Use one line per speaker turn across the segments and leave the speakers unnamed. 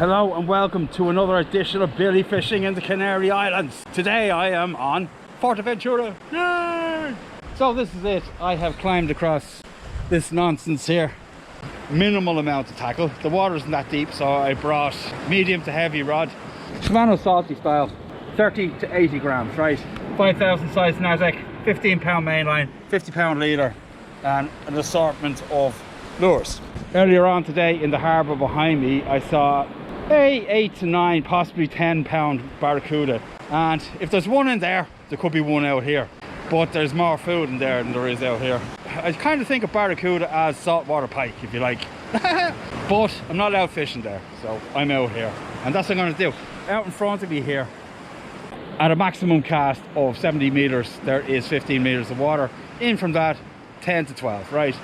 Hello and welcome to another edition of Billy Fishing in the Canary Islands. Today I am on Fuerteventura. Yay! So this is it. I have climbed across this nonsense here. Minimal amount of tackle. The water isn't that deep, so I brought medium to heavy rod. Shimano salty style, 30 to 80 grams, right? 5,000 size Nasdaq, 15 pound mainline, 50 pound leader, and an assortment of lures. Earlier on today in the harbour behind me, I saw 8 to 9, possibly 10 pound barracuda, and if there's one in there, there could be one out here, but there's more food in there than there is out here. I kind of think of barracuda as saltwater pike, if you like. But I'm not out fishing there, so I'm out here, and that's what I'm going to do. Out in front of me here, at a maximum cast of 70 meters, there is 15 meters of water. In from that, 10 to 12, right?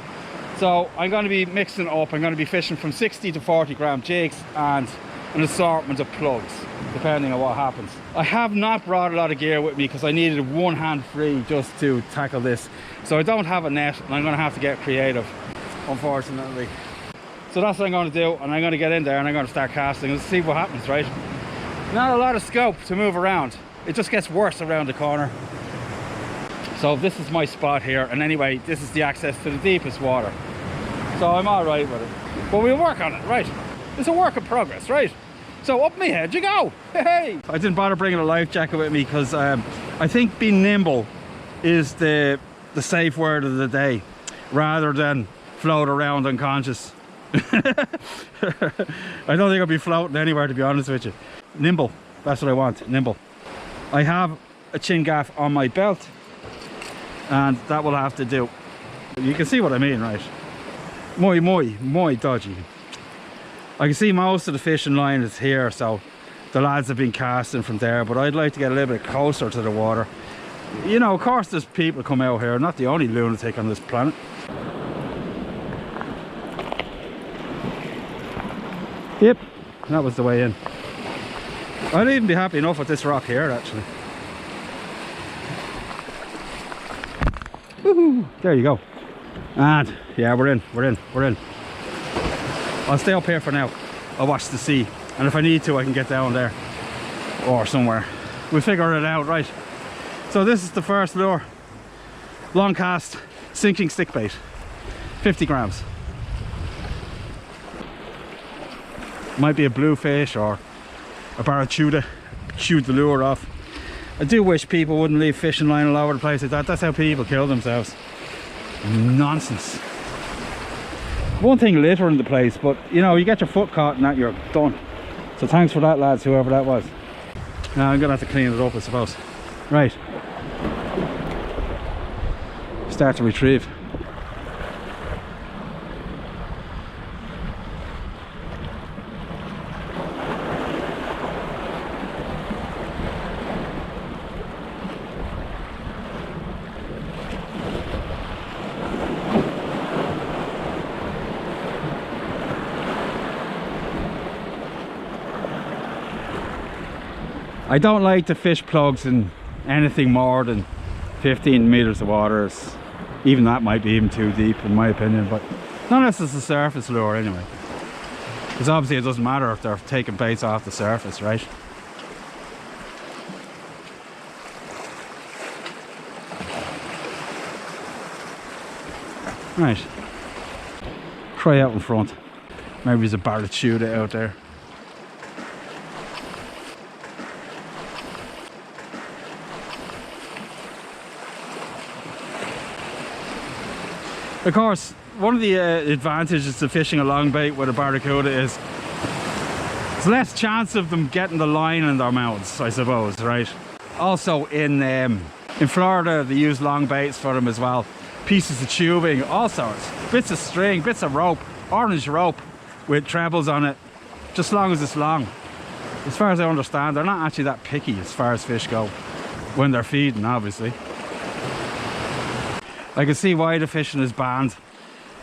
So I'm going to be mixing up. I'm going to be fishing from 60 to 40 gram jigs and an assortment of plugs, depending on what happens. I have not brought a lot of gear with me because I needed one hand free just to tackle this. So I don't have a net, and I'm going to have to get creative, unfortunately. So that's what I'm going to do, and I'm going to get in there and I'm going to start casting and see what happens, right? Not a lot of scope to move around. It just gets worse around the corner. So this is my spot here, and anyway, this is the access to the deepest water. So I'm all right with it. But we'll work on it, right? It's a work in progress, right? So up me head you go. Hey! I didn't bother bringing a life jacket with me because I think being nimble is the safe word of the day, rather than float around unconscious. I don't think I'll be floating anywhere, to be honest with you. Nimble, that's what I want, nimble. I have a chin gaff on my belt, and that will have to do. You can see what I mean, right? Muy dodgy. I can see most of the fishing line is here, so the lads have been casting from there, but I'd like to get a little bit closer to the water. You know, of course there's people come out here, not the only lunatic on this planet. Yep, that was the way in. I'd even be happy enough with this rock here, actually. Woohoo! There you go. And yeah, we're in. I'll stay up here for now. I'll watch the sea, and if I need to I can get down there or somewhere. We'll figure it out, right? So this is the first lure. Long cast, sinking stick bait, 50 grams. Might be a bluefish or a barracuda. Shoot the lure off. I do wish people wouldn't leave fishing line all over the place like that. That's how people kill themselves. Nonsense. One thing littering the place, but you know, you get your foot caught and that, you're done. So thanks for that, lads, whoever that was. Now I'm gonna have to clean it up, I suppose. Right. Start to retrieve. I don't like to fish plugs in anything more than 15 meters of water. Even that might be even too deep in my opinion, but not unless it's a surface lure anyway. Because obviously it doesn't matter if they're taking baits off the surface, right? Right. Try out in front. Maybe there's a barracuda out there. Of course, one of the advantages to fishing a long bait with a barracuda is there's less chance of them getting the line in their mouths, I suppose, right? Also in Florida they use long baits for them as well. Pieces of tubing, all sorts. Bits of string, bits of rope, orange rope with trebles on it, just as long as it's long. As far as I understand, they're not actually that picky as far as fish go, when they're feeding, obviously. I can see why the fishing is banned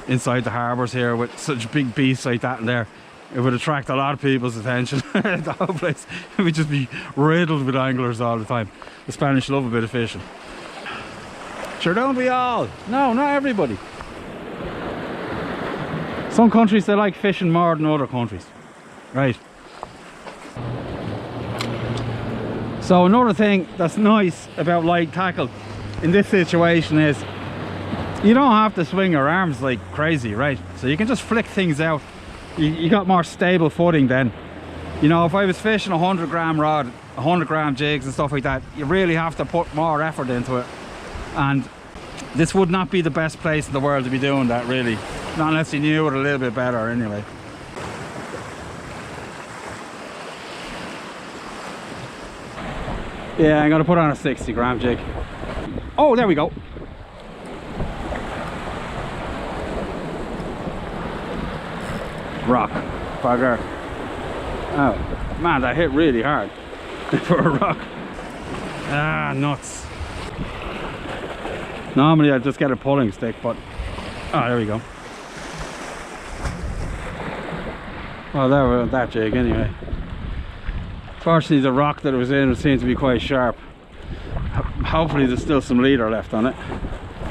inside the harbours here with such big beasts like that in there. It would attract a lot of people's attention. The whole place would just be riddled with anglers all the time. The Spanish love a bit of fishing. Sure, don't we all? No, not everybody. Some countries, they like fishing more than other countries, right? So another thing that's nice about light tackle in this situation is you don't have to swing your arms like crazy, right? So you can just flick things out. You got more stable footing then. You know, if I was fishing a 100-gram rod, 100-gram jigs and stuff like that, you really have to put more effort into it. And this would not be the best place in the world to be doing that, really. Not unless you knew it a little bit better anyway. Yeah, I'm gonna put on a 60-gram jig. Oh, there we go. Rock. Bugger. Oh, man, that hit really hard for a rock. Ah, nuts. Normally I'd just get a pulling stick, but... Oh, there we go. Well, there went that jig anyway. Fortunately, the rock that it was in seemed to be quite sharp. Hopefully there's still some leader left on it,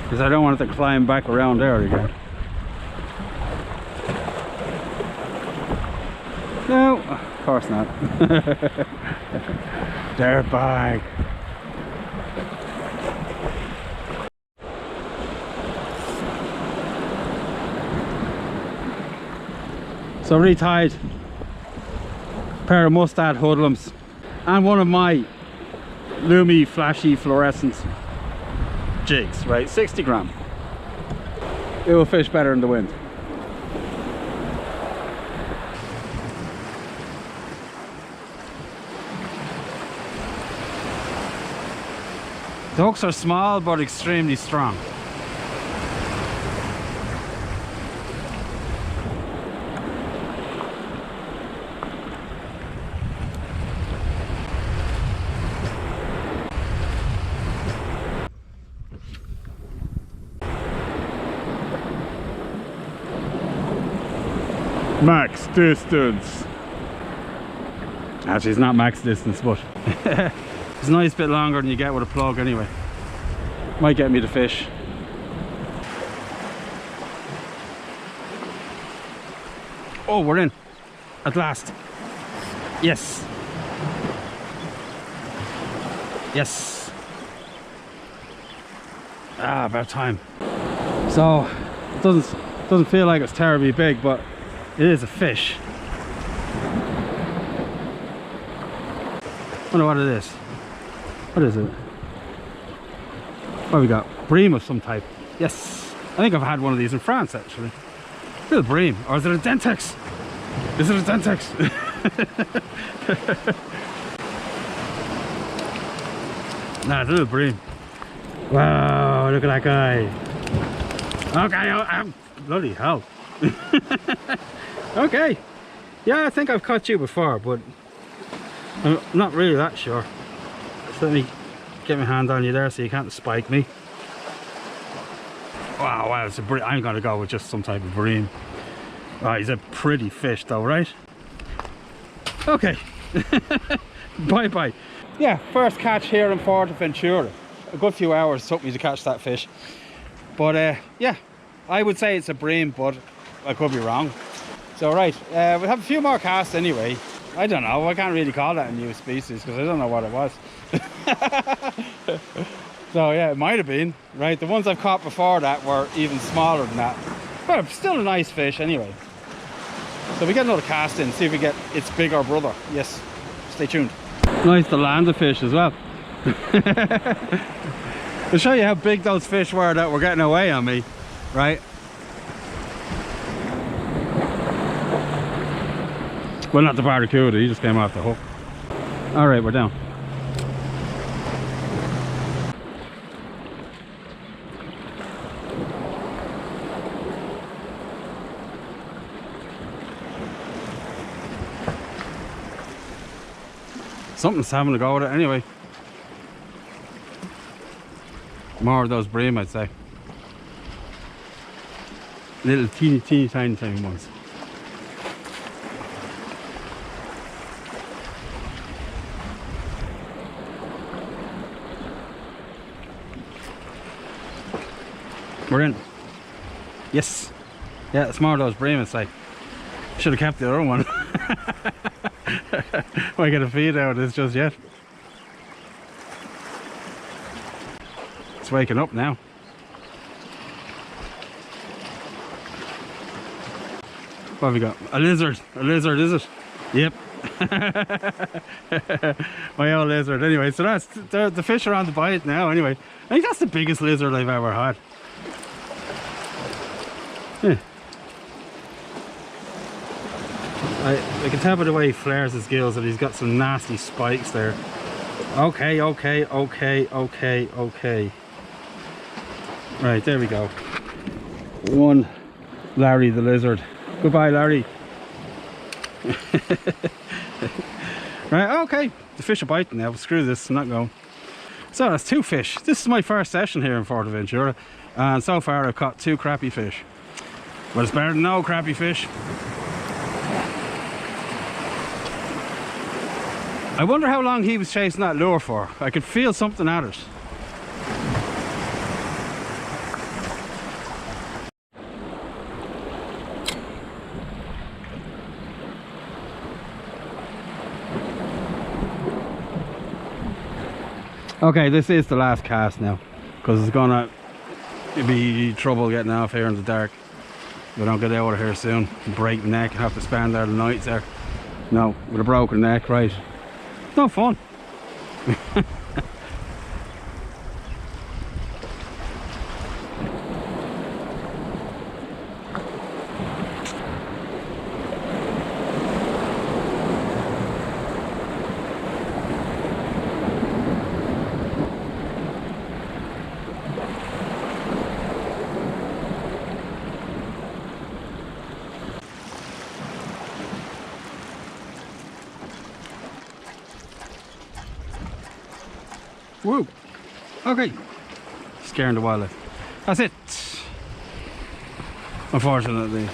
because I don't want it to climb back around there again. No, of course not. Dirt bag. So retied a pair of mustad hoodlums and one of my Lumi flashy fluorescent jigs, right? 60-gram. It will fish better in the wind. The hooks are small but extremely strong. Max distance. Actually, it's not max distance, but it's a nice bit longer than you get with a plug anyway. Might get me the fish. Oh, we're in at last. Yes. Yes. Ah, about time. So it doesn't feel like it's terribly big, but it is a fish. Wonder what it is. What is it? What have we got? Bream of some type. Yes. I think I've had one of these in France actually. Little bream. Or is it a Dentex? Is it a Dentex? Nah, it's a little bream. Wow, look at that guy. Okay, bloody hell. Okay. Yeah, I think I've caught you before, but I'm not really that sure. So let me get my hand on you there so you can't spike me. Wow, it's a bream. I'm gonna go with just some type of bream. Oh, he's a pretty fish though, right? Okay. Bye bye. Yeah, first catch here in Fuerteventura. A good few hours took me to catch that fish. But yeah, I would say it's a bream, but I could be wrong. So right, we'll have a few more casts anyway. I don't know, I can't really call that a new species because I don't know what it was. So yeah, it might have been, right? The ones I've caught before that were even smaller than that. But still a nice fish anyway. So we get another cast in, see if we get its bigger brother. Yes, stay tuned. Nice to land the fish as well. To show you how big those fish were that were getting away on me, right? Well, not the barracuda, he just came off the hook. All right, we're down. Something's having to go with it anyway. More of those bream, I'd say. Little teeny tiny ones. We're in. Yes. Yeah, it's more of those bream, it's like. Should have kept the other one. Might get a feed out of this just yet. waking up now. What have we got? A lizard. A lizard, is it? Yep. My old lizard. Anyway, so that's the fish are on the bite now. Anyway, I think that's the biggest lizard I've ever had. Yeah. I can tell by the way he flares his gills that he's got some nasty spikes there. Okay, okay, okay, okay, okay. Right, there we go. One Larry the lizard. Goodbye, Larry. Right, okay. The fish are biting now. Screw this, I'm not going. So that's 2 fish. This is my first session here in Fuerteventura, and so far I've caught 2 crappie fish. But it's better than no crappie fish. I wonder how long he was chasing that lure for. I could feel something at it. Okay, this is the last cast now, because it's gonna be trouble getting off here in the dark. If I don't get out of here soon, break neck, have to spend there the night there. No, with a broken neck, right? No fun. Woo! Okay. Scaring the wildlife. That's it. Unfortunately.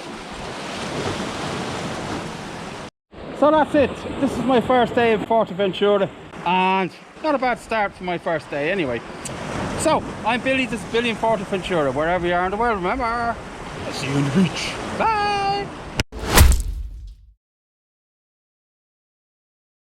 So that's it. This is my first day in Fuerteventura, and not a bad start for my first day anyway. So, I'm Billy, this is Billy in Fuerteventura. Wherever you are in the world, remember, I'll see you on the beach. Bye!